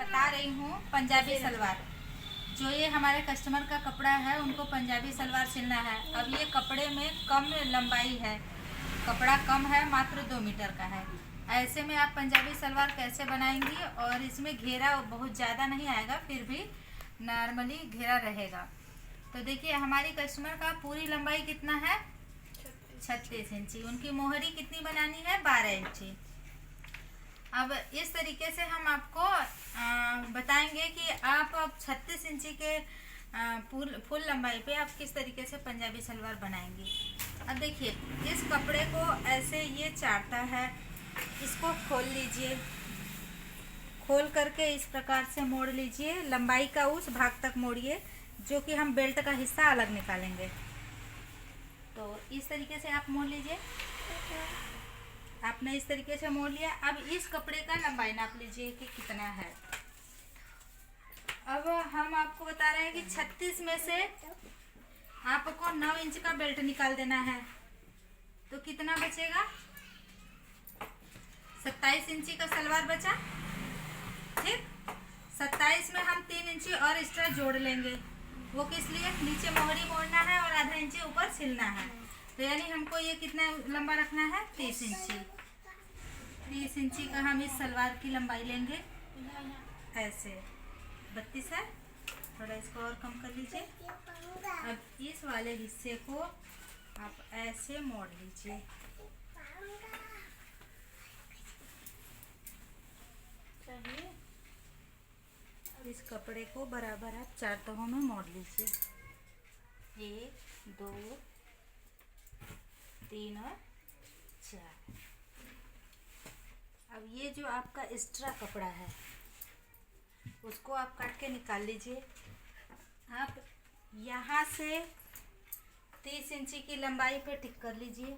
बता रही हूँ पंजाबी सलवार। जो ये हमारे कस्टमर का कपड़ा है उनको पंजाबी सलवार सिलना है। अब ये कपड़े में कम लंबाई है, कपड़ा कम है, मात्र 2 मीटर का है। ऐसे में आप पंजाबी सलवार कैसे बनाएंगी? और इसमें घेरा बहुत ज़्यादा नहीं आएगा, फिर भी नॉर्मली घेरा रहेगा। तो देखिए हमारी कस्टमर का पूरी लंबाई कितना है, 36 इंची। उनकी मोहरी कितनी बनानी है, 12 इंची। अब इस तरीके से हम आपको बताएंगे कि आप अब 36 इंची के फुल लंबाई पे आप किस तरीके से पंजाबी सलवार बनाएंगी। अब देखिए इस कपड़े को ऐसे ये चाटता है, इसको खोल लीजिए, खोल करके इस प्रकार से मोड़ लीजिए। लंबाई का उस भाग तक मोड़िए जो कि हम बेल्ट का हिस्सा अलग निकालेंगे। तो इस तरीके से आप मोड़ लीजिए। आपने इस तरीके से मोड़ लिया। अब इस कपड़े का लंबाई नाप लीजिए कि कितना है। अब हम आपको बता रहे हैं कि 36 में से आपको 9 इंच का बेल्ट निकाल देना है। तो कितना बचेगा, 27 इंची का सलवार बचा। ठीक, 27 में हम 3 इंची और एक्स्ट्रा जोड़ लेंगे। वो किस लिए, नीचे मोहरी मोड़ना है और आधा इंची ऊपर सिलना है। तो यानी हमको ये कितना लंबा रखना है, 30 इंची। 30 इंची का हम इस सलवार की लंबाई लेंगे। ऐसे 32 है, थोड़ा इसको और कम कर लीजिए। अब इस वाले हिस्से को आप ऐसे मोड़ लीजिए। इस कपड़े को बराबर आप 4 तहों में मोड़ लीजिए, 1 2 3 और 4। अब ये जो आपका एक्स्ट्रा कपड़ा है उसको आप काट के निकाल लीजिए। आप यहाँ से 30 इंची की लंबाई पे टिक कर लीजिए।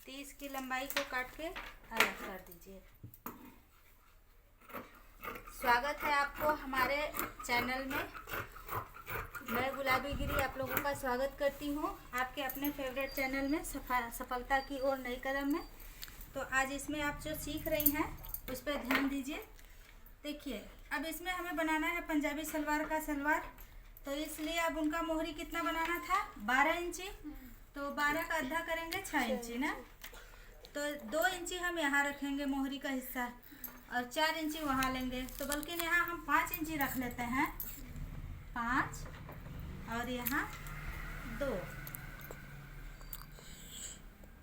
30 की लंबाई को काट के अलग कर दीजिए। स्वागत है आपको हमारे चैनल में। मैं गुलाबी गिरी आप लोगों का स्वागत करती हूँ आपके अपने फेवरेट चैनल में, सफलता की ओर नई कदम में। तो आज इसमें आप जो सीख रही हैं उस पर ध्यान दीजिए। देखिए अब इसमें हमें बनाना है पंजाबी सलवार का सलवार। तो इसलिए अब उनका मोहरी कितना बनाना था, 12 इंची। तो 12 का आधा करेंगे 6 इंची ना। तो 2 इंची हम यहाँ रखेंगे मोहरी का हिस्सा और 4 इंची वहाँ लेंगे। तो बल्कि यहाँ हम 5 इंची रख लेते हैं, 5 और यहाँ 2।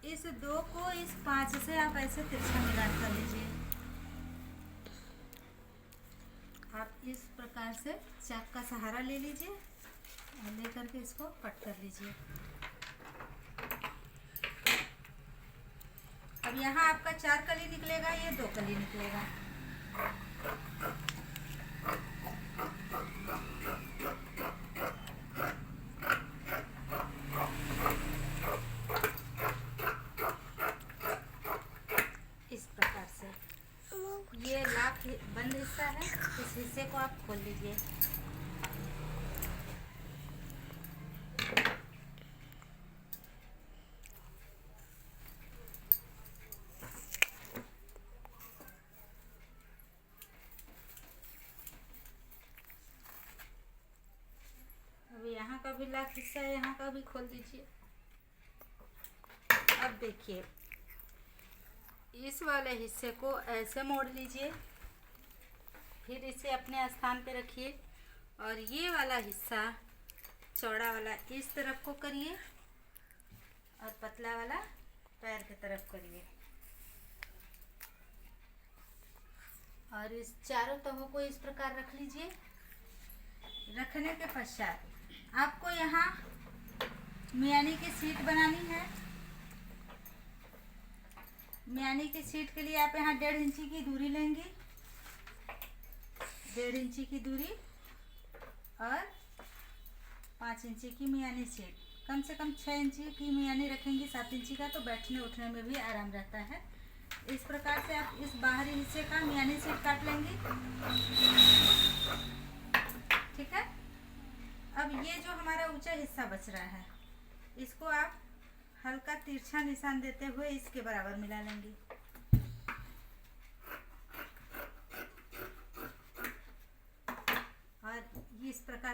इस 2 को इस 5 से आप ऐसे तिरछा मिलान कर लीजिए। आप इस प्रकार से चाक का सहारा ले लीजिए और ले करके इसको कट कर लीजिए। अब यहाँ आपका 4 कली निकलेगा, ये 2 कली निकलेगा। इस प्रकार से ये लाख बंद हिस्सा है, इस हिस्से को आप खोल लीजिए। अब यहाँ का भी लाख हिस्सा है, यहाँ का भी खोल दीजिए। अब देखिए इस वाले हिस्से को ऐसे मोड़ लीजिए, फिर इसे अपने स्थान पे रखिए और ये वाला हिस्सा चौड़ा वाला इस तरफ को करिए और पतला वाला पैर की तरफ करिए। और इस चारों तहों को इस प्रकार रख लीजिए। रखने के पश्चात आपको यहाँ मियानी की सीट बनानी है। मियानी की सीट के लिए आप यहाँ 1.5 इंची की दूरी लेंगी, 1.5 इंची की दूरी और 5 इंची की मियानी सीट। कम से कम 6 इंची की मियानी रखेंगी, 7 इंची का, तो बैठने उठने में भी आराम रहता है। इस प्रकार से आप इस बाहरी हिस्से का मियानी सीट काट लेंगी। ठीक है। अब ये जो हमारा ऊंचा हिस्सा बच रहा है इसको आप हल्का तिरछा निशान देते हुए इसके बराबर मिला लेंगी।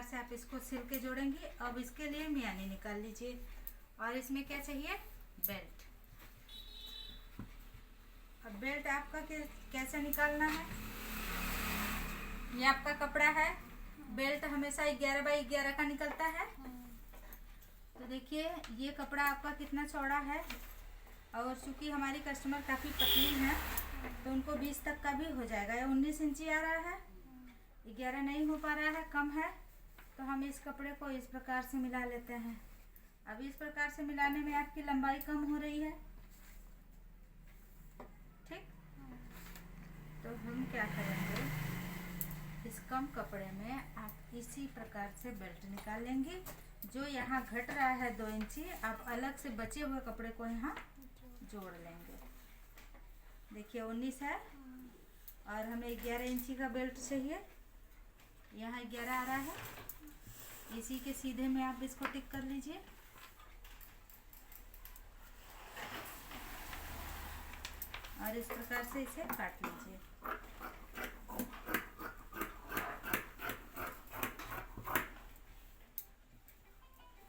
से आप इसको सिल के जोड़ेंगी। अब इसके लिए मियानी निकाल लीजिए। और इसमें क्या चाहिए? बेल्ट। अब बेल्ट आपका कैसे निकालना है? ये आपका कपड़ा है, बेल्ट हमेशा 11 बाई 11 का निकलता है। तो देखिए ये कपड़ा आपका कितना चौड़ा है, और चूंकि हमारी कस्टमर काफ़ी पतली है तो उनको 20 तक का भी हो जाएगा। ये 19 इंची आ रहा है, 11 नहीं हो पा रहा है, कम है। तो हम इस कपड़े को इस प्रकार से मिला लेते हैं। अब इस प्रकार से मिलाने में आपकी लंबाई कम हो रही है, ठीक। तो हम क्या करेंगे, इस कम कपड़े में आप इसी प्रकार से बेल्ट निकाल लेंगे। जो यहाँ घट रहा है 2 इंची, आप अलग से बचे हुए कपड़े को यहाँ जोड़ लेंगे। देखिए 19 है और हमें 11 इंची का बेल्ट चाहिए। यहाँ 11 आ रहा है, इसी के सीधे में आप इसको टिक कर लीजिए। और इस प्रकार से इसे काट लीजिए।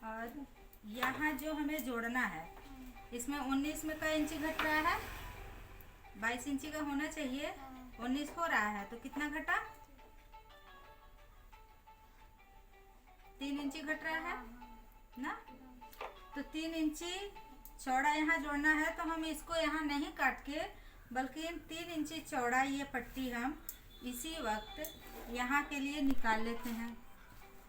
और यहाँ जो हमें जोड़ना है, इसमें 19 में का इंची घट रहा है, 22 इंची का होना चाहिए, 19 हो रहा है, तो कितना घटा? 3 इंची घट रहा है ना। तो 3 इंची चौड़ा यहाँ जोड़ना है। तो हम इसको यहाँ नहीं काट के, बल्कि 3 इंची चौड़ा ये पट्टी हम इसी वक्त यहाँ के लिए निकाल लेते हैं।